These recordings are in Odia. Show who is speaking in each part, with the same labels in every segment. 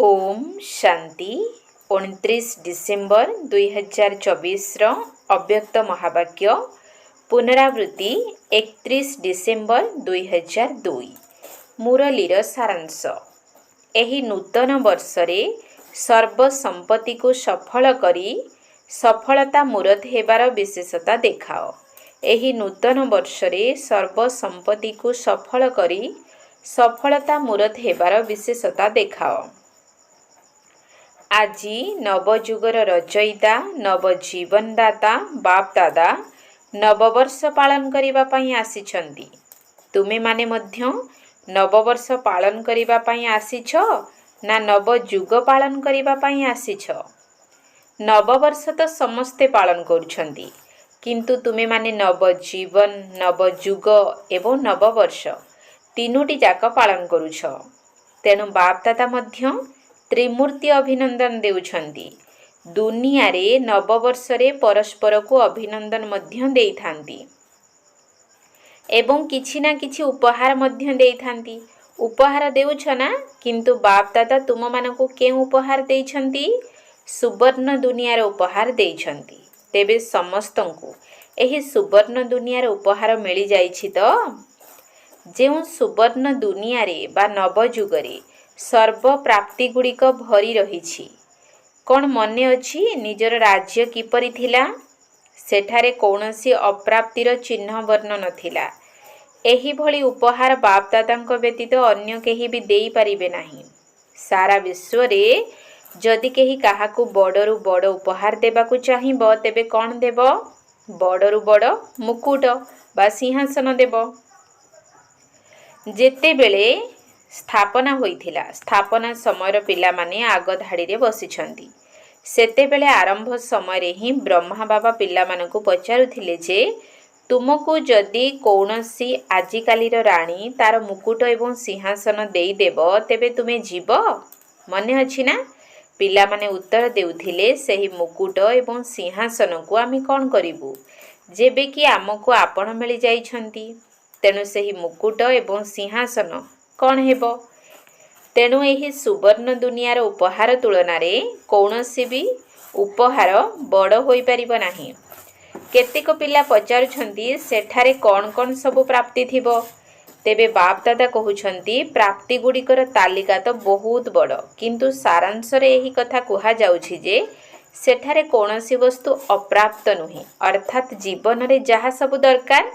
Speaker 1: ओम शांति 29 डिसेम्बर 2024 अव्यक्त महावाक्य पुनरावृत्ति 31 डिसेम्बर 2002 मुरलीर सारांश। एही नूतन वर्षरे सर्वसंपत्ति को सफल करी सफलता मूरत हेबार विशेषता देखाओ। एही नूतन वर्षरे सर्वसंपत्ति को सफल करी सफलता मूरत हेबार विशेषता देखाओ। आजी नवजुगर रचयिता नवजीवनदाता बाप दादा नववर्ष पालन करिबा पई आसीछंती। तुमे माने मध्य नववर्ष पालन करिबा पई आसीछ ना नवजुग पालन करिबा पई आसीछ? नववर्ष तो समस्ते पालन करुछंती, किंतु तुमे माने नवजीवन नवजुग एवं नववर्ष तीनोटी जाक पालन करुछ। तेणु बाप दादा मध्य त्रिमूर्ति अभिनंदन देउछंती। दुनिया रे नववर्ष रे परस्पर को अभिनंदन मध्य देइथांती एवं किछि ना किछि उपहार मध्य देइथांती। उपहार देउछ ना, किंतु बाप दादा तुम मानकु के उपहार देइछंती? सुवर्ण दुनिया रे उपहार देइछंती। तेबे समस्तंकु एही सुवर्ण दुनिया रे उपहार मिली जाइछि तो? जेउ सुवर्ण दुनिया रे बा नवजुगरे सर्व प्राप्ति गुड़िक भरी रही। कौन मने अछि निजर राज्य किपरि थिला? सेठारे कौनसी अप्राप्तिर चिन्ह वर्ण नथिला। एही भली उपहार बाप दादांक व्यतीत अन्य केही भी देई परिबे नाही। सारा विश्व रे जदि केही काहाकु बड़रु बड़ उपहार देबाकु चाहिबो तेबे कौन देब? बड़रु बड़ मुकुट बा सिंहासन देब। जेते बेले स्थापना होइथिला, स्थापना समय पिला माने आग धाड़ी रे बसिछंती। सेते बेले आरंभ समय रे ही ब्रह्मा बाबा पिला मानकु पचारुथिले जे तुमको जदि कौनसी आजिकालीर राणी तार मुकुट एवं सिंहासन देई देब तेबे तुमे जीव? मने अछि ना? पिला माने उत्तर देउथिले सेही मुकुट एवं सिंहासन को आमी कोन करिबु जेबे कि आमको आपण मिली जाइछंती। तेणु सेही मुकुट एवं सिंहासन कौन हेबो? तेणु एही सुवर्ण दुनियार उपहार तुलना रे कौनसी भी उपहार बड़ होई परिबो नाही। केतेक पिला पचारुछंती सेठारे कौन कौन सब प्राप्ति थिबो? तेबे बाप दादा कहउछंती प्राप्ति गुड़िकर तालिका तो बहुत बड़, किंतु सारांश रे एही कथा कुहा जाउछि जे सेठारे कौनसी वस्तु अप्राप्त नुहे, अर्थात जीवन रे जहा सब दरकार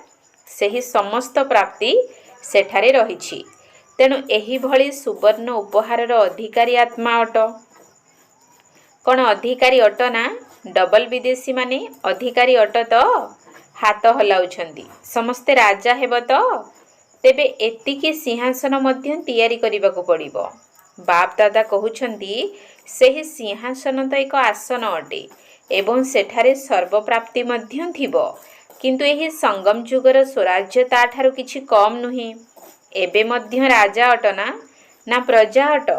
Speaker 1: सेही समस्त प्राप्ति सेठारे रहिछि। तेणु एही भली सुवर्ण उपहारर अधिकारी आत्मा अट। कौन अधिकारी अट ना? डबल विदेशी माने अधिकारी अट तो? हाथ हलाउछंती समस्ते राजा हेब तो? तेबे एतिकी सिंहासन मध्य तैयारी करिबाकु पड़िबो। बाप दादा कहउछंती सेही सिंहासन तो एक आसन अटे एवं सेठारे सर्वप्राप्ति मध्य थिबो, किंतु एही संगम जुगर स्वराज्य ताठारु किछि कम नुहे। एबे मध्य राजा अट ना? ना प्रजा अट?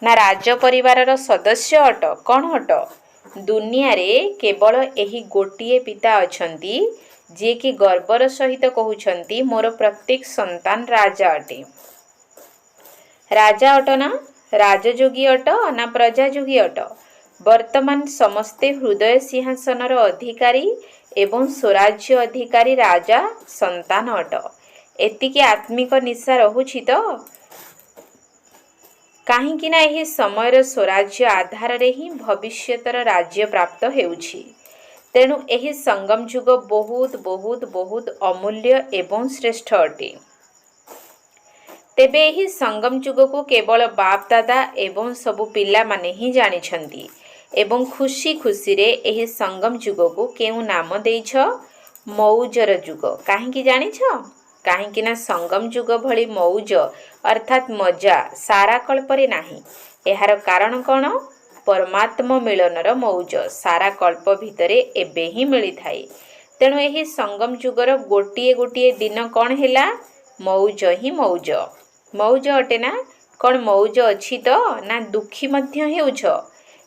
Speaker 1: ना राज परिवारर सदस्य अट? कौन अट? दुनिया रे केवल एही गोटिए पिता अछंती जे कि गर्वर सहित कहउछंती मोर प्रत्येक संतान राजा अटे। राजा अट ना? राजयोगी अट ना प्रजायोगी अट? वर्तमान समस्ते हृदय सिंहासनर अधिकारी एवं स्वराज्य अधिकारी राजा संतान अट। एतिकी आत्मिक निशा रहुछि तो? काहींकि ना एही समयर स्वराज्य आधार रे ही भविष्यतर राज्य प्राप्त हेउछि। तेणु एही संगम जुग बहुत बहुत बहुत अमूल्य एवं श्रेष्ठ अटे। तेबे एही संगम जुग को केवल बाप दादा एवं सबु पिला माने ही जानिछंती एवं खुशी खुशी रे एही संगम जुग को केउ नाम देइछ? मौजर जुग। काहींकि जानिछ? काहींकि ना संगम जुग भली मौज अर्थात मजा सारा कल्परे नाही। एहार कारण कौन? परमात्मा मिलनर मौज सारा कल्प भितरे एबे ही मिली थाए। तेणु एही संगम जुगर गोटिए गोटिए दिन कौन हेला? मौज ही मौज। मौज अटे ना? कौन मौज अछि तो? ना दुखी मध्य हेउछ?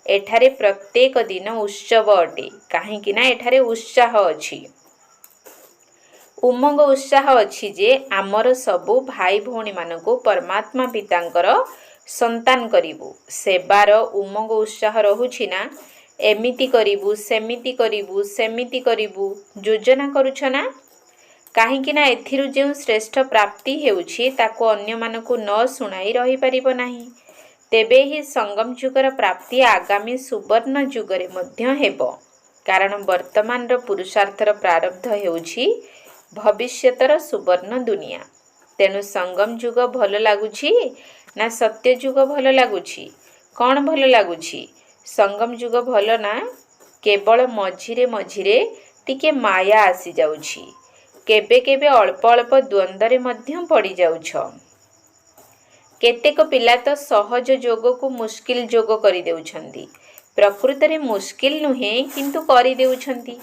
Speaker 1: एठारे प्रत्येक दिन उत्सव अटे, काहींकि ना एठारे उत्साह अछि, उमंग उत्साह अछि जे आमर सबु भाई भौणी मानकु परमात्मा पितांकर ସନ୍ତାନ କରିବୁ। ସେବାର ଉମଙ୍ଗ ଉତ୍ସାହ ରହୁଛି ନା? ଏମିତି କରିବୁ, ସେମିତି କରିବୁ, ସେମିତି କରିବୁ ଯୋଜନା କରୁଛ ନା? କାହିଁକି ନା ଏଥିରୁ ଯେଉଁ ଶ୍ରେଷ୍ଠ ପ୍ରାପ୍ତି ହେଉଛି ତାକୁ ଅନ୍ୟମାନଙ୍କୁ ନ ଶୁଣାଇ ରହିପାରିବ ନାହିଁ। ତେବେ ହିଁ ସଙ୍ଗମ ଯୁଗର ପ୍ରାପ୍ତି ଆଗାମୀ ସୁବର୍ଣ୍ଣ ଯୁଗରେ ମଧ୍ୟ ହେବ। କାରଣ ବର୍ତ୍ତମାନର ପୁରୁଷାର୍ଥର ପ୍ରାରବ୍ଧ ହେଉଛି ଭବିଷ୍ୟତର ସୁବର୍ଣ୍ଣ ଦୁନିଆ। ତେଣୁ ସଙ୍ଗମ ଯୁଗ ଭଲ ଲାଗୁଛି ନା ସତ୍ୟ ଯୁଗ ଭଲ ଲାଗୁଛି? କ'ଣ ଭଲ ଲାଗୁଛି? ସଙ୍ଗମ ଯୁଗ ଭଲ ନା? କେବଳ ମଝିରେ ମଝିରେ ଟିକେ ମାୟା ଆସିଯାଉଛି। କେବେ କେବେ ଅଳ୍ପ ଅଳ୍ପ ଦ୍ୱନ୍ଦ୍ୱରେ ମଧ୍ୟ ପଡ଼ିଯାଉଛ। କେତେକ ପିଲା ତ ସହଜ ଯୋଗକୁ ମୁସ୍କିଲ ଯୋଗ କରିଦେଉଛନ୍ତି। ପ୍ରକୃତରେ ମୁସ୍କିଲ ନୁହେଁ, କିନ୍ତୁ କରିଦେଉଛନ୍ତି।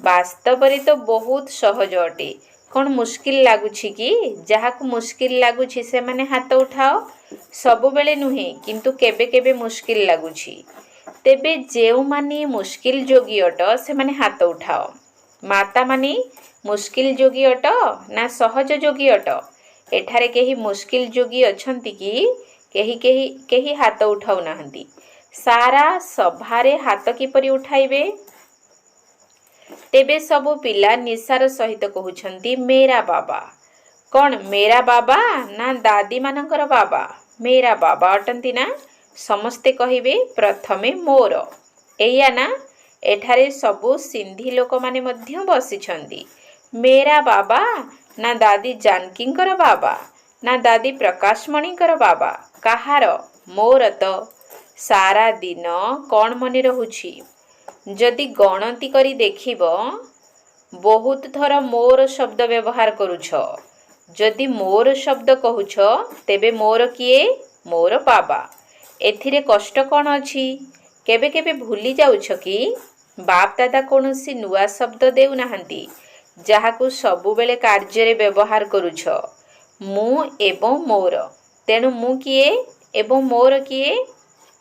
Speaker 1: ବାସ୍ତବରେ ତ ବହୁତ ସହଜ ଅଟେ। କ'ଣ ମୁସ୍କିଲ ଲାଗୁଛି କି? ଯାହାକୁ ମୁସ୍କିଲ ଲାଗୁଛି ସେମାନେ ହାତ ଉଠାଅ। ସବୁବେଳେ ନୁହେଁ, କିନ୍ତୁ କେବେ କେବେ ମୁସ୍କିଲ ଲାଗୁଛି। ତେବେ ଯେଉଁମାନେ ମୁସ୍କିଲ ଯୋଗୀ ଅଟ ସେମାନେ ହାତ ଉଠାଅ। ମାତାମାନେ ମୁସ୍କିଲ ଯୋଗୀ ଅଟ ନା ସହଜ ଯୋଗୀ ଅଟ? ଏଠାରେ କେହି ମୁସ୍କିଲ ଯୋଗୀ ଅଛନ୍ତି କି? କେହି ହାତ ଉଠାଉ ନାହାନ୍ତି। ସାରା ସଭାରେ ହାତ କିପରି ଉଠାଇବେ? ତେବେ ସବୁ ପିଲା ନିଶାର ସହିତ କହୁଛନ୍ତି ମେରା ବାବା। କ'ଣ ମେରା ବାବା ନା ଦାଦୀମାନଙ୍କର ବାବା? ମେରା ବାବା ଅଟନ୍ତି ନା? ସମସ୍ତେ କହିବେ ପ୍ରଥମେ ମୋର। ଏଇଆ ନା? ଏଠାରେ ସବୁ ସିନ୍ଧି ଲୋକମାନେ ମଧ୍ୟ ବସିଛନ୍ତି। ମେରା ବାବା ନା ଦାଦୀ ଜାନକୀଙ୍କର ବାବା ନା ଦାଦୀ ପ୍ରକାଶମଣିଙ୍କର ବାବା? କାହାର? ମୋର ତ। ସାରା ଦିନ କ'ଣ ମନେ ରହୁଛି? ଯଦି ଗଣତି କରି ଦେଖିବ, ବହୁତ ଥର ମୋର ଶବ୍ଦ ବ୍ୟବହାର କରୁଛ। ଯଦି ମୋର ଶବ୍ଦ କହୁଛ, ତେବେ ମୋର କିଏ? ମୋର ବାବା। ଏଥିରେ କଷ୍ଟ କ'ଣ ଅଛି? କେବେ କେବେ ଭୁଲି ଯାଉଛ କି ବାପ ଦାଦା କୌଣସି ନୂଆ ଶବ୍ଦ ଦେଉନାହାନ୍ତି, ଯାହାକୁ ସବୁବେଳେ କାର୍ଯ୍ୟରେ ବ୍ୟବହାର କରୁଛ। ମୁଁ ଏବଂ ମୋର। ତେଣୁ ମୁଁ କିଏ ଏବଂ ମୋର କିଏ?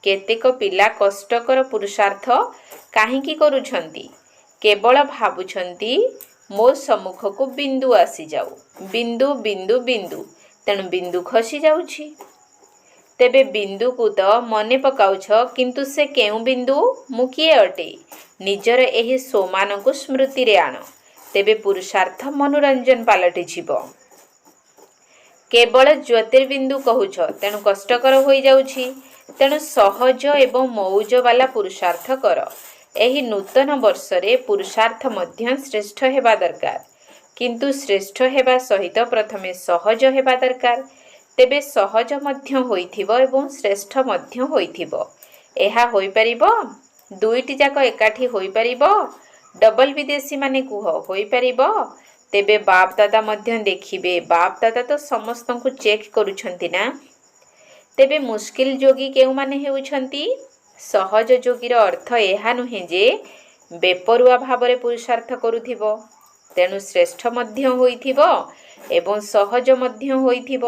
Speaker 1: କେତେକ ପିଲା କଷ୍ଟକର ପୁରୁଷାର୍ଥ କାହିଁକି କରୁଛନ୍ତି? କେବଳ ଭାବୁଛନ୍ତି ମୋ ସମ୍ମୁଖକୁ ବିନ୍ଦୁ ଆସିଯାଉ। ବିନ୍ଦୁ ବିନ୍ଦୁ ବିନ୍ଦୁ। ତେଣୁ ବିନ୍ଦୁ ଖସି ଯାଉଛି। ତେବେ ବିନ୍ଦୁକୁ ତ ମନେ ପକାଉଛ, କିନ୍ତୁ ସେ କେଉଁ ବିନ୍ଦୁ? ମୁଁ କିଏ ଅଟେ? ନିଜର ଏହି ସ୍ୱମାନଙ୍କୁ ସ୍ମୃତିରେ ଆଣ। ତେବେ ପୁରୁଷାର୍ଥ ମନୋରଞ୍ଜନ ପାଲଟିଯିବ। କେବଳ ଜ୍ୟୋତିର୍ବିନ୍ଦୁ କହୁଛ, ତେଣୁ କଷ୍ଟକର ହୋଇଯାଉଛି। ତେଣୁ ସହଜ ଏବଂ ମଉଜ ବାଲା ପୁରୁଷାର୍ଥ କର। ଏହି ନୂତନ ବର୍ଷରେ ପୁରୁଷାର୍ଥ ମଧ୍ୟ ଶ୍ରେଷ୍ଠ ହେବା ଦରକାର। କିନ୍ତୁ ଶ୍ରେଷ୍ଠ ହେବା ସହିତ ପ୍ରଥମେ ସହଜ ହେବା ଦରକାର। ତେବେ ସହଜ ମଧ୍ୟ ହୋଇଥିବ ଏବଂ ଶ୍ରେଷ୍ଠ ମଧ୍ୟ ହୋଇଥିବ। ଏହା ହୋଇପାରିବ? ଦୁଇଟି ଯାକ ଏକାଠି ହୋଇପାରିବ? ଡବଲ ବିଦେଶୀମାନେ କୁହ, ହୋଇପାରିବ? ତେବେ ବାପ ଦାଦା ମଧ୍ୟ ଦେଖିବେ। ବାପ ଦାଦା ତ ସମସ୍ତଙ୍କୁ ଚେକ୍ କରୁଛନ୍ତି ନା? ତେବେ ମୁସ୍କିଲ ଯୋଗୀ କେଉଁମାନେ ହେଉଛନ୍ତି? ସହଜ ଯୋଗୀର ଅର୍ଥ ଏହା ନୁହେଁ ଯେ ବେପରୁଆ ଭାବରେ ପୁରୁଷାର୍ଥ କରୁଥିବ। ତେଣୁ ଶ୍ରେଷ୍ଠ ମଧ୍ୟ ହୋଇଥିବ ଏବଂ ସହଜ ମଧ୍ୟ ହୋଇଥିବ।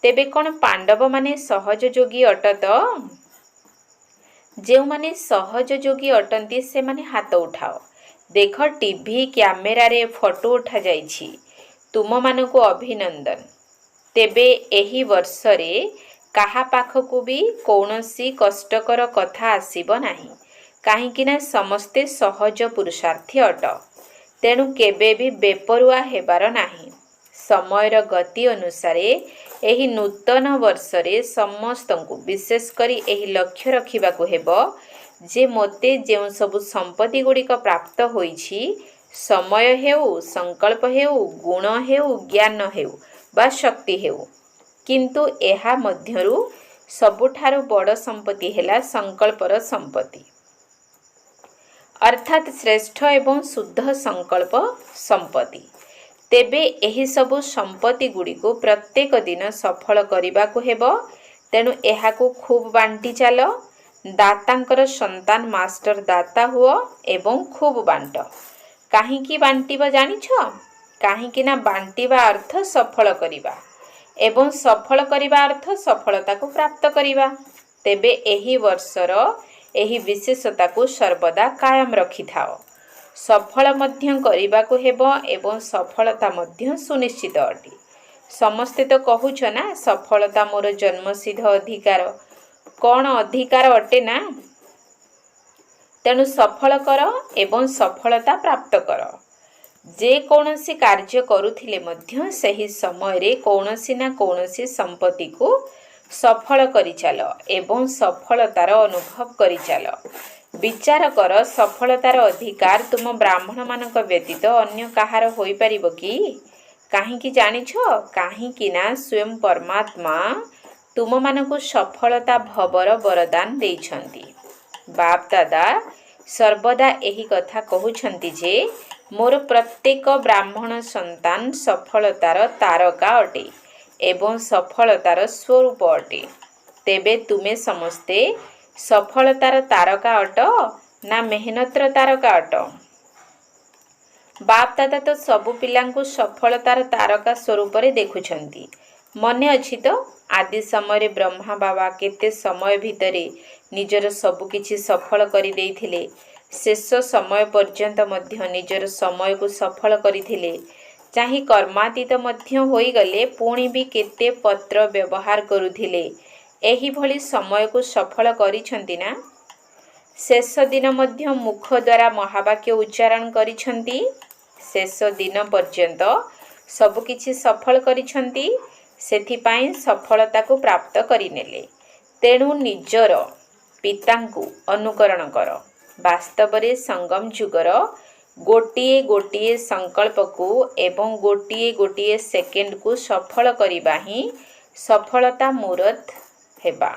Speaker 1: ତେବେ କ'ଣ ପାଣ୍ଡବମାନେ ସହଜ ଯୋଗୀ ଅଟତ? ଯେଉଁମାନେ ସହଜ ଯୋଗୀ ଅଟନ୍ତି ସେମାନେ ହାତ ଉଠାଅ। ଦେଖ, ଟିଭି କ୍ୟାମେରାରେ ଫଟୋ ଉଠାଯାଇଛି। ତୁମମାନଙ୍କୁ ଅଭିନନ୍ଦନ। ତେବେ ଏହି ବର୍ଷରେ କାହା ପାଖକୁ ବି କୌଣସି କଷ୍ଟକର କଥା ଆସିବ ନାହିଁ। କାହିଁକି ନା ସମସ୍ତେ ସହଜ ପୁରୁଷାର୍ଥୀ ଅଟ। ତେଣୁ କେବେ ବି ବେପରୁଆ ହେବାର ନାହିଁ। ସମୟର ଗତି ଅନୁସାରେ ଏହି ନୂତନ ବର୍ଷରେ ସମସ୍ତଙ୍କୁ ବିଶେଷ କରି ଏହି ଲକ୍ଷ୍ୟ ରଖିବାକୁ ହେବ ଯେ ମୋତେ ଯେଉଁ ସବୁ ସମ୍ପତ୍ତି ଗୁଡ଼ିକ ପ୍ରାପ୍ତ ହୋଇଛି, ସମୟ ହେଉ, ସଂକଳ୍ପ ହେଉ, ଗୁଣ ହେଉ, ଜ୍ଞାନ ହେଉ ବା ଶକ୍ତି ହେଉ, କିନ୍ତୁ ଏହା ମଧ୍ୟରୁ ସବୁଠାରୁ ବଡ଼ ସମ୍ପତ୍ତି ହେଲା ସଂକଳ୍ପର ସମ୍ପତ୍ତି, ଅର୍ଥାତ୍ ଶ୍ରେଷ୍ଠ ଏବଂ ଶୁଦ୍ଧ ସଂକଳ୍ପ ସମ୍ପତ୍ତି। ତେବେ ଏହିସବୁ ସମ୍ପତ୍ତି ଗୁଡ଼ିକୁ ପ୍ରତ୍ୟେକ ଦିନ ସଫଳ କରିବାକୁ ହେବ। ତେଣୁ ଏହାକୁ ଖୁବ୍ ବାଣ୍ଟି ଚାଲ। ଦାତାଙ୍କର ସନ୍ତାନ ମାଷ୍ଟର ଦାତା ହୁଅ ଏବଂ ଖୁବ୍ ବାଣ୍ଟ। କାହିଁକି ବାଣ୍ଟିବ ଜାଣିଛ? କାହିଁକି ନା ବାଣ୍ଟିବା ଅର୍ଥ ସଫଳ କରିବା ଏବଂ ସଫଳ କରିବା ଅର୍ଥ ସଫଳତାକୁ ପ୍ରାପ୍ତ କରିବା। ତେବେ ଏହି ବର୍ଷର ଏହି ବିଶେଷତାକୁ ସର୍ବଦା କାୟମ ରଖିଥାଅ। ସଫଳ ମଧ୍ୟ କରିବାକୁ ହେବ ଏବଂ ସଫଳତା ମଧ୍ୟ ସୁନିଶ୍ଚିତ ଅଟେ। ସମସ୍ତେ ତ କହୁଛ ନା ସଫଳତା ମୋର ଜନ୍ମସିଦ୍ଧ ଅଧିକାର। କ'ଣ ଅଧିକାର ଅଟେ ନା? ତେଣୁ ସଫଳ କର ଏବଂ ସଫଳତା ପ୍ରାପ୍ତ କର। ଯେକୌଣସି କାର୍ଯ୍ୟ କରୁଥିଲେ ମଧ୍ୟ ସେହି ସମୟରେ କୌଣସି ନା କୌଣସି ସମ୍ପତ୍ତିକୁ ସଫଳ କରିଚାଲ ଏବଂ ସଫଳତାର ଅନୁଭବ କରିଚାଲ। ବିଚାର କର, ସଫଳତାର ଅଧିକାର ତୁମ ବ୍ରାହ୍ମଣମାନଙ୍କ ବ୍ୟତୀତ ଅନ୍ୟ କାହାର ହୋଇପାରିବ କି? କାହିଁକି ଜାଣିଛ? କାହିଁକି ନା ସ୍ୱୟଂ ପରମାତ୍ମା ତୁମମାନଙ୍କୁ ସଫଳତା ଭବର ବରଦାନ ଦେଇଛନ୍ତି। ବାପ ଦାଦା ସର୍ବଦା ଏହି କଥା କହୁଛନ୍ତି ଯେ ମୋର ପ୍ରତ୍ୟେକ ବ୍ରାହ୍ମଣ ସନ୍ତାନ ସଫଳତାର ତାରକା ଅଟେ ଏବଂ ସଫଳତାର ସ୍ୱରୂପ ଅଟେ। ତେବେ ତୁମେ ସମସ୍ତେ ସଫଳତାର ତାରକା ଅଟ ନା ମେହନତର ତାରକା ଅଟ? ବାପ ଦାଦା ତ ସବୁ ପିଲାଙ୍କୁ ସଫଳତାର ତାରକା ସ୍ୱରୂପରେ ଦେଖୁଛନ୍ତି। ମନେ ଅଛି ତ ଆଦି ସମୟରେ ବ୍ରହ୍ମା ବାବା କେତେ ସମୟ ଭିତରେ ନିଜର ସବୁକିଛି ସଫଳ କରିଦେଇଥିଲେ। ଶେଷ ସମୟ ପର୍ଯ୍ୟନ୍ତ ମଧ୍ୟ ନିଜର ସମୟକୁ ସଫଳ କରିଥିଲେ। ଚାହିଁ କର୍ମାତୀତ ମଧ୍ୟ ହୋଇଗଲେ ପୁଣି ବି କେତେ ପତ୍ର ବ୍ୟବହାର କରୁଥିଲେ। ଏହିଭଳି ସମୟକୁ ସଫଳ କରିଛନ୍ତି ନା? ଶେଷ ଦିନ ମଧ୍ୟ ମୁଖ ଦ୍ୱାରା ମହାବାକ୍ୟ ଉଚ୍ଚାରଣ କରିଛନ୍ତି। ଶେଷ ଦିନ ପର୍ଯ୍ୟନ୍ତ ସବୁକିଛି ସଫଳ କରିଛନ୍ତି। ସେଥିପାଇଁ ସଫଳତାକୁ ପ୍ରାପ୍ତ କରିନେଲେ। ତେଣୁ ନିଜର ପିତାଙ୍କୁ ଅନୁକରଣ କର। ବାସ୍ତବରେ ସଙ୍ଗମ ଯୁଗର ଗୋଟିଏ ଗୋଟିଏ ସଂକଳ୍ପକୁ ଏବଂ ଗୋଟିଏ ଗୋଟିଏ ସେକେଣ୍ଡକୁ ସଫଳ କରିବା ହିଁ ସଫଳତା ମୂରତ ହେବା।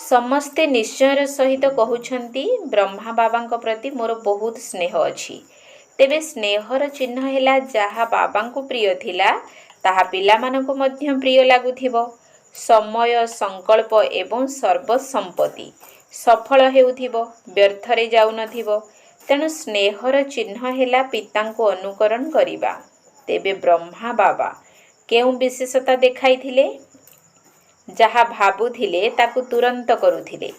Speaker 1: ସମସ୍ତେ ନିଶ୍ଚୟର ସହିତ କହୁଛନ୍ତି ବ୍ରହ୍ମା ବାବାଙ୍କ ପ୍ରତି ମୋର ବହୁତ ସ୍ନେହ ଅଛି। ତେବେ ସ୍ନେହର ଚିହ୍ନ ହେଲା ଯାହା ବାବାଙ୍କୁ ପ୍ରିୟ ଥିଲା ତାହା ପିଲାମାନଙ୍କୁ ମଧ୍ୟ ପ୍ରିୟ ଲାଗୁଥିବ। ସମୟ, ସଂକଳ୍ପ ଏବଂ ସର୍ବସମ୍ପତ୍ତି ସଫଳ ହେଉଥିବ, ବ୍ୟର୍ଥରେ ଯାଉନଥିବ। ତେଣୁ ସ୍ନେହର ଚିହ୍ନ ହେଲା ପିତାଙ୍କୁ ଅନୁକରଣ କରିବା। ତେବେ ବ୍ରହ୍ମା ବାବା କେଉଁ ବିଶେଷତା ଦେଖାଇଥିଲେ? ଯାହା ଭାବୁଥିଲେ ତାକୁ ତୁରନ୍ତ କରୁଥିଲେ।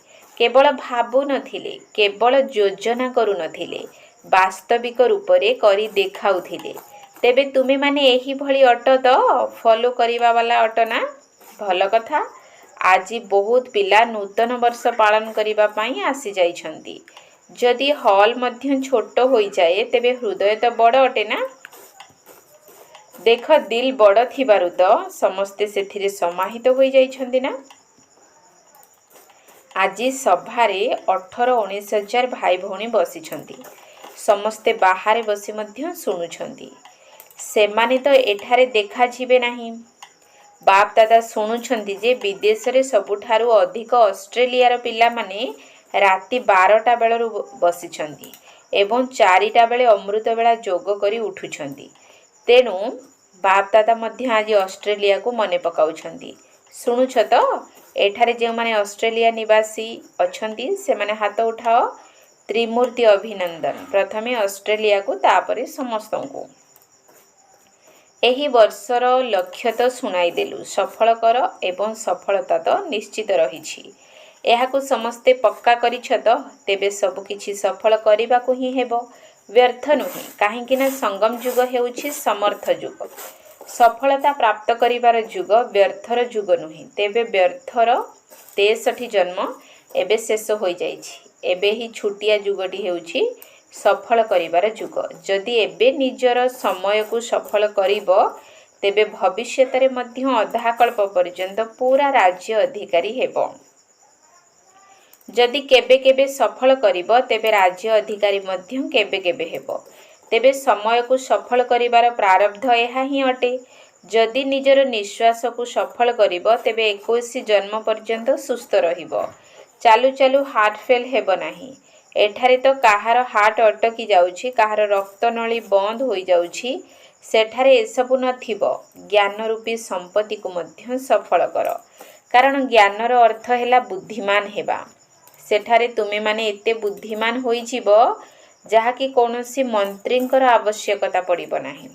Speaker 1: କେବଳ ଭାବୁନଥିଲେ, କେବଳ ଯୋଜନା କରୁନଥିଲେ, ବାସ୍ତବିକ ରୂପରେ କରି ଦେଖାଉଥିଲେ। ତେବେ ତୁମେମାନେ ଏହିଭଳି ଅଟ ତ? ଫଲୋ କରିବା ବାଲା ଅଟ ନା? ଭଲ କଥା। ଆଜି ବହୁତ ପିଲା ନୂତନ ବର୍ଷ ପାଳନ କରିବା ପାଇଁ ଆସିଯାଇଛନ୍ତି। ଯଦି ହଲ୍ ମଧ୍ୟ ଛୋଟ ହୋଇଯାଏ ତେବେ ହୃଦୟ ତ ବଡ଼ ଅଟେ ନା? ଦେଖ, ଦିଲ୍ ବଡ଼ ଥିବାରୁ ତ ସମସ୍ତେ ସେଥିରେ ସମାହିତ ହୋଇଯାଇଛନ୍ତି ନା? ଆଜି ସଭାରେ 18-19 ହଜାର ଭାଇ ଭଉଣୀ ବସିଛନ୍ତି। ସମସ୍ତେ ବାହାରେ ବସି ମଧ୍ୟ ଶୁଣୁଛନ୍ତି। ସେମାନେ ତ ଏଠାରେ ଦେଖାଯିବେ ନାହିଁ। ବାପ ଦାଦା ଶୁଣୁଛନ୍ତି ଯେ ବିଦେଶରେ ସବୁଠାରୁ ଅଧିକ ଅଷ୍ଟ୍ରେଲିଆର ପିଲାମାନେ ରାତି 12ଟା ବେଳରୁ ବସିଛନ୍ତି ଏବଂ 4ଟା ବେଳେ ଅମୃତବେଳା ଯୋଗ କରି ଉଠୁଛନ୍ତି। ତେଣୁ ବାପ ଦାଦା ମଧ୍ୟ ଆଜି ଅଷ୍ଟ୍ରେଲିଆକୁ ମନେ ପକାଉଛନ୍ତି। ଶୁଣୁଛ ତ? ଏଠାରେ ଯେଉଁମାନେ ଅଷ୍ଟ୍ରେଲିଆ ନିବାସୀ ଅଛନ୍ତି ସେମାନେ ହାତ ଉଠାଅ। ତ୍ରିମୂର୍ତ୍ତି ଅଭିନନ୍ଦନ। ପ୍ରଥମେ ଅଷ୍ଟ୍ରେଲିଆକୁ, ତାପରେ ସମସ୍ତଙ୍କୁ। ଏହି ବର୍ଷର ଲକ୍ଷ୍ୟ ତ ଶୁଣାଇଦେଲୁ। ସଫଳ କର ଏବଂ ସଫଳତା ତ ନିଶ୍ଚିତ ରହିଛି। ଏହାକୁ ସମସ୍ତେ ପକ୍କା କରିଛ ତ? ତେବେ ସବୁକିଛି ସଫଳ କରିବାକୁ ହିଁ ହେବ, ବ୍ୟର୍ଥ ନୁହେଁ। କାହିଁକି ନା ସଙ୍ଗମ ଯୁଗ ହେଉଛି ସମର୍ଥ ଯୁଗ। ସଫଳତା ପ୍ରାପ୍ତ କରିବାର ଯୁଗ, ବ୍ୟର୍ଥର ଯୁଗ ନୁହେଁ। ତେବେ ବ୍ୟର୍ଥର 63 ଜନ୍ମ ଏବେ ଶେଷ ହୋଇଯାଇଛି। ଏବେ ହିଁ ଛୋଟିଆ ଯୁଗଟି ହେଉଛି ସଫଳ କରିବାର ଯୁଗ। ଯଦି ଏବେ ନିଜର ସମୟକୁ ସଫଳ କରିବ ତେବେ ଭବିଷ୍ୟତରେ ମଧ୍ୟ ଅଧାକଳ୍ପ ପର୍ଯ୍ୟନ୍ତ ପୁରା ରାଜ୍ୟ ଅଧିକାରୀ ହେବ। ଯଦି କେବେ କେବେ ସଫଳ କରିବ ତେବେ ରାଜ୍ୟ ଅଧିକାରୀ ମଧ୍ୟ କେବେ କେବେ ହେବ। ତେବେ ସମୟକୁ ସଫଳ କରିବାର ପ୍ରାରବ୍ଧ ଏହା ହିଁ ଅଟେ। ଯଦି ନିଜର ନିଶ୍ୱାସକୁ ସଫଳ କରିବ ତେବେ 21 ଜନ୍ମ ପର୍ଯ୍ୟନ୍ତ ସୁସ୍ଥ ରହିବ। ଚାଲୁ ଚାଲୁ ହାର୍ଟ ଫେଲ୍ ହେବ ନାହିଁ। ଏଠାରେ ତ କାହାର ହାର୍ଟ ଅଟକି ଯାଉଛି, କାହାର ରକ୍ତନଳୀ ବନ୍ଦ ହୋଇଯାଉଛି। ସେଠାରେ ଏସବୁ ନଥିବ। ଜ୍ଞାନ ରୂପୀ ସମ୍ପତ୍ତିକୁ ମଧ୍ୟ ସଫଳ କର। କାରଣ ଜ୍ଞାନର ଅର୍ଥ ହେଲା ବୁଦ୍ଧିମାନ ହେବା। ସେଠାରେ ତୁମେମାନେ ଏତେ ବୁଦ୍ଧିମାନ ହୋଇଯିବ ଯାହାକି କୌଣସି ମନ୍ତ୍ରୀଙ୍କର ଆବଶ୍ୟକତା ପଡ଼ିବ ନାହିଁ।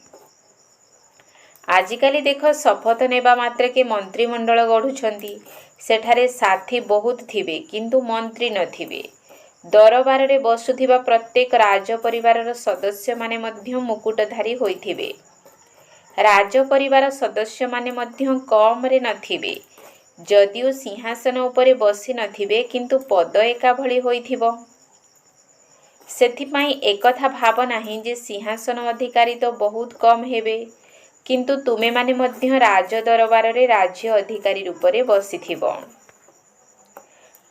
Speaker 1: ଆଜିକାଲି ଦେଖ, ଶପଥ ନେବା ମାତ୍ରକେ ମନ୍ତ୍ରିମଣ୍ଡଳ ଗଢ଼ୁଛନ୍ତି। ସେଠାରେ ସାଥୀ ବହୁତ ଥିବେ କିନ୍ତୁ ମନ୍ତ୍ରୀ ନଥିବେ। ଦରବାରରେ ବସୁଥିବା ପ୍ରତ୍ୟେକ ରାଜ ପରିବାରର ସଦସ୍ୟମାନେ ମଧ୍ୟ ମୁକୁଟଧାରୀ ହୋଇଥିବେ। ରାଜ ପରିବାର ସଦସ୍ୟ ମାନେ ମଧ୍ୟ କମରେ ନଥିବେ। ଯଦିଓ ସିଂହାସନ ଉପରେ ବସି ନଥିବେ କିନ୍ତୁ ପଦ ଏକା ଭଳି ହୋଇଥିବ। ସେଥିପାଇଁ ଏକଥା ଭାବ ନାହିଁ ଯେ ସିଂହାସନ ଅଧିକାରୀ ତ ବହୁତ କମ୍ ହେବେ, କିନ୍ତୁ ତୁମେମାନେ ମଧ୍ୟ ରାଜ ଦରବାରରେ ରାଜ୍ୟ ଅଧିକାରୀ ରୂପରେ ବସିଥିବ।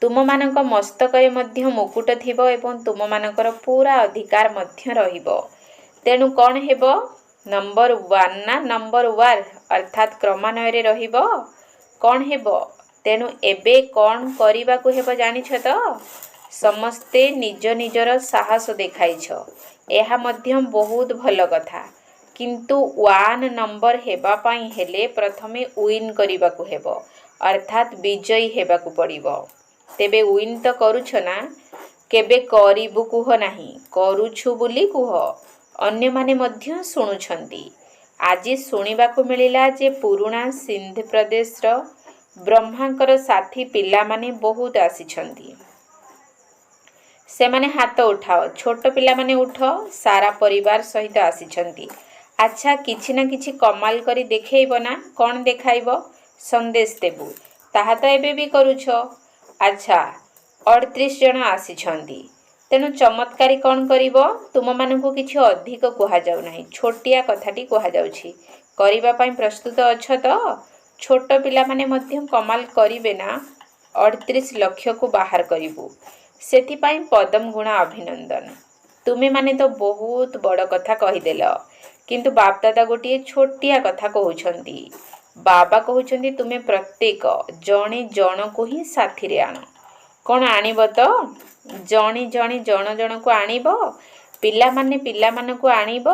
Speaker 1: ତୁମମାନଙ୍କ ମସ୍ତକରେ ମଧ୍ୟ ମୁକୁଟ ଥିବ ଏବଂ ତୁମମାନଙ୍କର ପୂରା ଅଧିକାର ମଧ୍ୟ ରହିବ। ତେଣୁ କ'ଣ ହେବ? ନମ୍ବର 1 ନା ନମ୍ବର 1 ଅର୍ଥାତ୍ କ୍ରମାନ୍ୱୟରେ ରହିବ। କ'ଣ ହେବ? ତେଣୁ ଏବେ କ'ଣ କରିବାକୁ ହେବ ଜାଣିଛ ତ? ସମସ୍ତେ ନିଜ ନିଜର ସାହସ ଦେଖାଇଛ, ଏହା ମଧ୍ୟ ବହୁତ ଭଲ କଥା। କିନ୍ତୁ 1 ନମ୍ବର ହେବା ପାଇଁ ହେଲେ ପ୍ରଥମେ ୱିନ୍ କରିବାକୁ ହେବ, ଅର୍ଥାତ୍ ବିଜୟୀ ହେବାକୁ ପଡ଼ିବ। ତେବେ ୱିନ୍ ତ କରୁଛ ନା? କେବେ କରିବୁ କୁହ ନାହିଁ, କରୁଛୁ ବୋଲି କୁହ। ଅନ୍ୟମାନେ ମଧ୍ୟ ଶୁଣୁଛନ୍ତି। ଆଜି ଶୁଣିବାକୁ ମିଳିଲା ଯେ ପୁରୁଣା ସିନ୍ଧ ପ୍ରଦେଶର ବ୍ରହ୍ମାଙ୍କର ସାଥୀ ପିଲାମାନେ ବହୁତ ଆସିଛନ୍ତି। ସେମାନେ ହାତ ଉଠାଅ। ଛୋଟ ପିଲାମାନେ ଉଠ। ସାରା ପରିବାର ସହିତ ଆସିଛନ୍ତି। ଆଚ୍ଛା, କିଛି ନା କିଛି କମାଲ କରି ଦେଖେଇବ ନା? କ'ଣ ଦେଖାଇବ? ସନ୍ଦେଶ ଦେବୁ। ତାହା ତ ଏବେ ବି କରୁଛ। ଆଚ୍ଛା, 38 ଜଣ ଆସିଛନ୍ତି। ତେଣୁ ଚମତ୍କାରୀ କ'ଣ କରିବ? ତୁମମାନଙ୍କୁ କିଛି ଅଧିକ କୁହାଯାଉ ନାହିଁ, ଛୋଟିଆ କଥାଟି କୁହାଯାଉଛି। କରିବା ପାଇଁ ପ୍ରସ୍ତୁତ ଅଛ ତ? ଛୋଟ ପିଲାମାନେ ମଧ୍ୟ କମାଲ କରିବେ ନା? 38 ଲକ୍ଷକୁ ବାହାର କରିବୁ। ସେଥିପାଇଁ ପଦମ ଗୁଣା ଅଭିନନ୍ଦନ। ତୁମେମାନେ ତ ବହୁତ ବଡ଼ କଥା କହିଦେଲ। କିନ୍ତୁ ବାପଦାଦା ଗୋଟିଏ ଛୋଟିଆ କଥା କହୁଛନ୍ତି। ବାବା କହୁଛନ୍ତି ତୁମେ ପ୍ରତ୍ୟେକ ଜଣେ ଜଣକୁ ହିଁ ସାଥିରେ ଆଣ। କ'ଣ ଆଣିବ ତ? ଜଣେ ଜଣକୁ ଆଣିବ? ପିଲାମାନେ ପିଲାମାନଙ୍କୁ ଆଣିବ?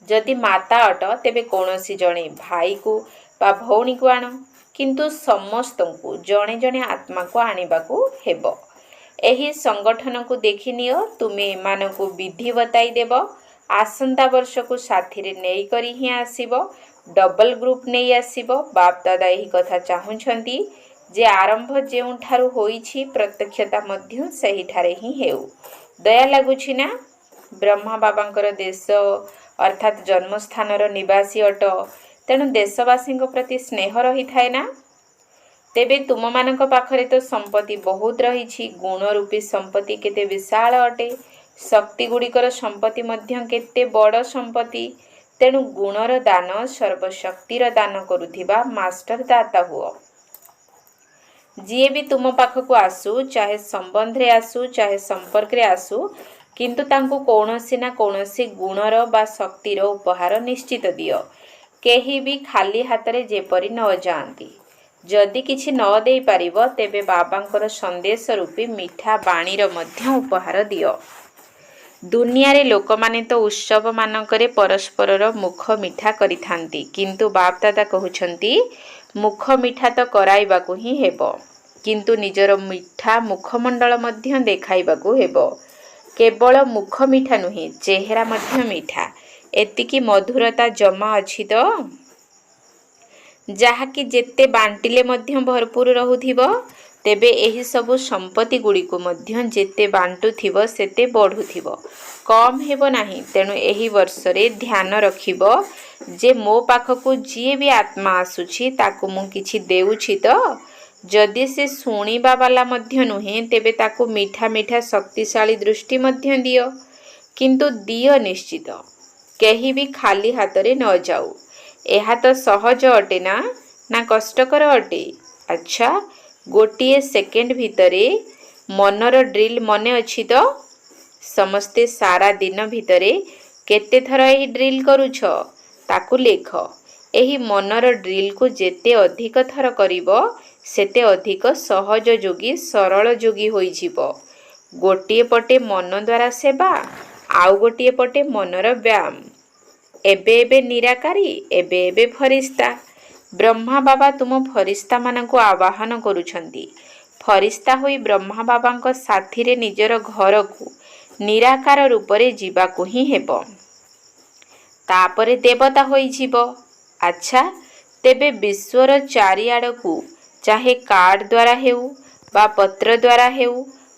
Speaker 1: ଯଦି ମାତା ଅଟ ତେବେ କୌଣସି ଜଣେ ଭାଇକୁ ବା ଭଉଣୀକୁ ଆଣ, କିନ୍ତୁ ସମସ୍ତଙ୍କୁ ଜଣେ ଜଣେ ଆତ୍ମାକୁ ଆଣିବାକୁ ହେବ। ଏହି ସଂଗଠନକୁ ଦେଖିନିଅ। ତୁମେ ଏମାନଙ୍କୁ ବିଧି ବତାଇ ଦେବ। ଆସନ୍ତା ବର୍ଷକୁ ସାଥିରେ ନେଇକରି ହିଁ ଆସିବ। ଡବଲ ଗ୍ରୁପ ନେଇ ଆସିବ। ବାପଦାଦା ଏହି କଥା ଚାହୁଁଛନ୍ତି ଯେ ଆରମ୍ଭ ଯେଉଁଠାରୁ ହୋଇଛି ପ୍ରତ୍ୟକ୍ଷତା ମଧ୍ୟ ସେହିଠାରେ ହିଁ ହେଉ। ଦୟା ଲାଗୁଛି ନା? ବ୍ରହ୍ମା ବାବାଙ୍କର ଦେଶ ଅର୍ଥାତ୍ ଜନ୍ମସ୍ଥାନର ନିବାସୀ ଅଟ, ତେଣୁ ଦେଶବାସୀଙ୍କ ପ୍ରତି ସ୍ନେହ ରହିଥାଏ ନା? ତେବେ ତୁମମାନଙ୍କ ପାଖରେ ତ ସମ୍ପତ୍ତି ବହୁତ ରହିଛି। ଗୁଣ ରୂପୀ ସମ୍ପତ୍ତି କେତେ ବିଶାଳ ଅଟେ। ଶକ୍ତି ଗୁଡ଼ିକର ସମ୍ପତ୍ତି ମଧ୍ୟ କେତେ ବଡ଼ ସମ୍ପତ୍ତି। ତେଣୁ ଗୁଣର ଦାନ, ସର୍ବଶକ୍ତିର ଦାନ କରୁଥିବା ମାଷ୍ଟର ଦାତା ହୁଅ। ଯିଏ ବି ତୁମ ପାଖକୁ ଆସୁ, ଚାହେ ସମ୍ବନ୍ଧରେ ଆସୁ ଚାହେ ସମ୍ପର୍କରେ ଆସୁ, କିନ୍ତୁ ତାଙ୍କୁ କୌଣସି ନା କୌଣସି ଗୁଣର ବା ଶକ୍ତିର ଉପହାର ନିଶ୍ଚିତ ଦିଅ। କେହି ବି ଖାଲି ହାତରେ ଯେପରି ନ ଯାଆନ୍ତି। ଯଦି କିଛି ନ ଦେଇପାରିବ ତେବେ ବାବାଙ୍କର ସନ୍ଦେଶ ରୂପୀ ମିଠା ବାଣୀର ମଧ୍ୟ ଉପହାର ଦିଅ। ଦୁନିଆରେ ଲୋକମାନେ ତ ଉତ୍ସବମାନଙ୍କରେ ପରସ୍ପରର ମୁଖ ମିଠା କରିଥାନ୍ତି, କିନ୍ତୁ ବାପଦାଦା କହୁଛନ୍ତି ମୁଖ ମିଠା ତ କରାଇବାକୁ ହିଁ ହେବ, କିନ୍ତୁ ନିଜର ମିଠା ମୁଖମଣ୍ଡଳ ମଧ୍ୟ ଦେଖାଇବାକୁ ହେବ। କେବଳ ମୁଖ ମିଠା ନୁହେଁ, ଚେହେରା ମଧ୍ୟ ମିଠା। ଏତିକି ମଧୁରତା ଜମା ଅଛି ତ, ଯାହାକି ଯେତେ ବାଣ୍ଟିଲେ ମଧ୍ୟ ଭରପୁର ରହୁଥିବ। ତେବେ ଏହି ସବୁ ସମ୍ପତ୍ତି ଗୁଡ଼ିକୁ ମଧ୍ୟ ଯେତେ ବାଣ୍ଟୁଥିବ ସେତେ ବଢ଼ୁଥିବ, କମ୍ ହେବ ନାହିଁ। ତେଣୁ ଏହି ବର୍ଷରେ ଧ୍ୟାନ ରଖିବ ଯେ ମୋ ପାଖକୁ ଯିଏ ବି ଆତ୍ମା ଆସୁଛି ତାକୁ ମୁଁ କିଛି ଦେଉଛି ତ? ଯଦି ସେ ଶୁଣିବା ବାଲା ମଧ୍ୟ ନୁହେଁ ତେବେ ତାକୁ ମିଠା ମିଠା ଶକ୍ତିଶାଳୀ ଦୃଷ୍ଟି ମଧ୍ୟ ଦିଅ, କିନ୍ତୁ ଦିଅ ନିଶ୍ଚିତ। କେହି ବି ଖାଲି ହାତରେ ନ ଯାଉ। ଏହା ତ ସହଜ ଅଟେ ନା କଷ୍ଟକର ଅଟେ? ଆଚ୍ଛା, ଗୋଟିଏ ସେକେଣ୍ଡ ଭିତରେ ମନର ଡ୍ରିଲ୍ ମନେ ଅଛି ତ? ସମସ୍ତେ ସାରା ଦିନ ଭିତରେ କେତେ ଥର ଏହି ଡ୍ରିଲ୍ କରୁଛ ତାକୁ ଲେଖ। ଏହି ମନର ଡ୍ରିଲ୍କୁ ଯେତେ ଅଧିକ ଥର କରିବ ସେତେ ଅଧିକ ସହଜ ଯୋଗୀ, ସରଳ ଯୋଗୀ ହୋଇଯିବ। ଗୋଟିଏ ପଟେ ମନ ଦ୍ୱାରା ସେବା, ଆଉ ଗୋଟିଏ ପଟେ ମନର ବ୍ୟାୟାମ। ଏବେ ନିରାକାରୀ, ଏବେ ଫରିସ୍ତା। ବ୍ରହ୍ମା ବାବା ତୁମ ଫରିସ୍ତାମାନଙ୍କୁ ଆବାହନ କରୁଛନ୍ତି। ଫରିସ୍ତା ହୋଇ ବ୍ରହ୍ମା ବାବାଙ୍କ ସାଥିରେ ନିଜର ଘରକୁ ନିରାକାର ରୂପରେ ଯିବାକୁ ହିଁ ହେବ। ତାପରେ ଦେବତା ହୋଇଯିବ। ଆଚ୍ଛା, ତେବେ ବିଶ୍ୱର ଚାରିଆଡ଼କୁ ଚାହେ କାର୍ଡ଼ ଦ୍ୱାରା ହେଉ ବା ପତ୍ର ଦ୍ୱାରା ହେଉ,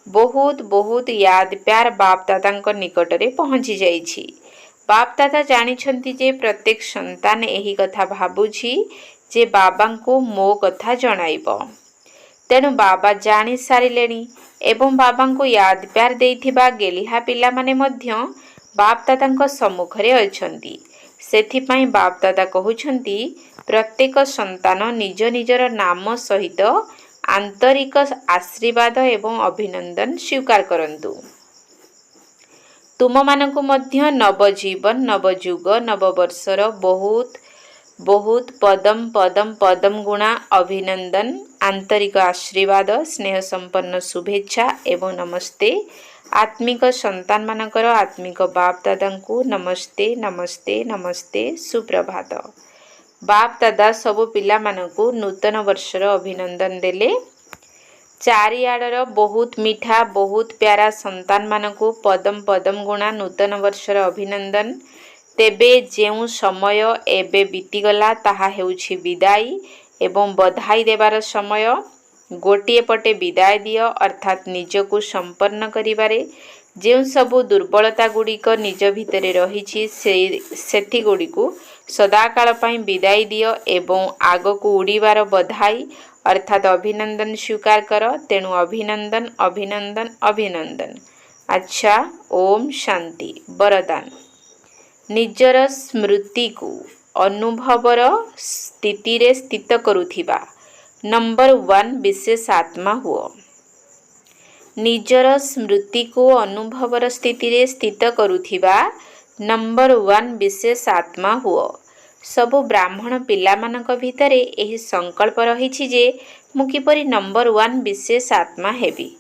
Speaker 1: ବହୁତ ୟାଦ ପ୍ୟାର ବାପ ଦାଦାଙ୍କ ନିକଟରେ ପହଞ୍ଚି ଯାଇଛି। बाप दादा जानिछंती जे प्रत्येक संतान एही कथा भाबुछि जे बाबांको मो कथा जणाइब। तेणु बाबा जानी सारिलेणी एवं बाबांको याद प्यार देइथिबा गेलिहा पिलामाने मध्य बाप दादांको सम्मुखरे अछंती। सेथिपाई बाप दादा कहुछंती प्रत्येक संतान निज निजर नाम सहित आंतरिक आशीर्वाद एवं अभिनंदन स्वीकार करंतु। तुम मानकु मध्य नवजीवन नवजुग नववर्षर बहुत बहुत पदम पदम पदम गुणा अभिनंदन आंतरिक आशीर्वाद स्नेह संपन्न शुभेच्छा एवं नमस्ते। आत्मिक संतान मानकर आत्मिक बाप दादांकु नमस्ते नमस्ते नमस्ते सुप्रभात। बाप दादा सबु पिला मानकु नूतन वर्षर अभिनंदन देले। चारिआडर बहुत मीठा बहुत प्यारा संतान मानकु पदम पदम गुणा नूतन वर्षर अभिनंदन। तेबे जेउ समय एबे बीतीगला ताहा हेउछि विदाई एवं बधाई देवार समय। गोटिए पटे विदाय दियो अर्थात निजकु संपन्न करिबारे जेउ सबु दुर्बलता गुड़िक निज भितरे रहिछि सेथि गुड़िकु सदाकाल पई विदाई दियो एवं आगकु उड़ीबार बधाई अर्थात अभिनंदन स्वीकार कर। तेणु अभिनंदन अभिनंदन अभिनंदन। अच्छा ओम शांति। वरदान निजर स्मृति को अनुभवर स्थिति रे स्थित करुथिबा नंबर 1 विशेष आत्मा हुओ। निजर स्मृति को अनुभवर स्थिति रे स्थित करुथिबा नंबर 1 विशेष आत्मा हुओ। सबु ब्राह्मण पिला मानक भितरे एही संकल्प रहिछि जे मु किपरि नंबर 1 विशेष आत्मा हेबी।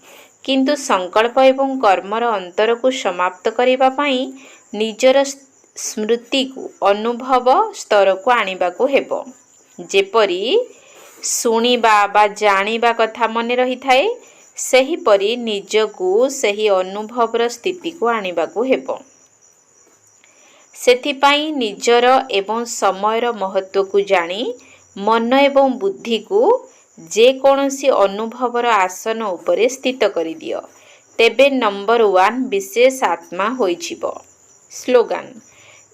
Speaker 1: किंतु संकल्प एवं कर्मर अंतर को समाप्त करिबा पई निजर स्मृति को अनुभव स्तर को आनिबा को हेबो। जेपरि सुनिबा बा जानिबा कथा मने रही थाए सही परी निजकु सही अनुभवर स्थिति को आनिबा को हेबो। सेथिपाई निजर एवं समयर महत्व को जानी मन एवं बुद्धि को जे कोनोसी अनुभवर आसन उपरे स्थित करि दियो तेबे नंबर 1 विशेष आत्मा होइछिबो। स्लोगान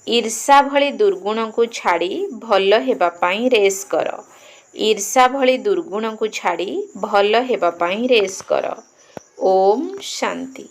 Speaker 1: ईर्षा भली दुर्गुण को छाड़ी भल हेबा पाई रेस कर। ईर्षा भली दुर्गुण को छाड़ी भल हेबा पाई रेस कर। ओम शांति।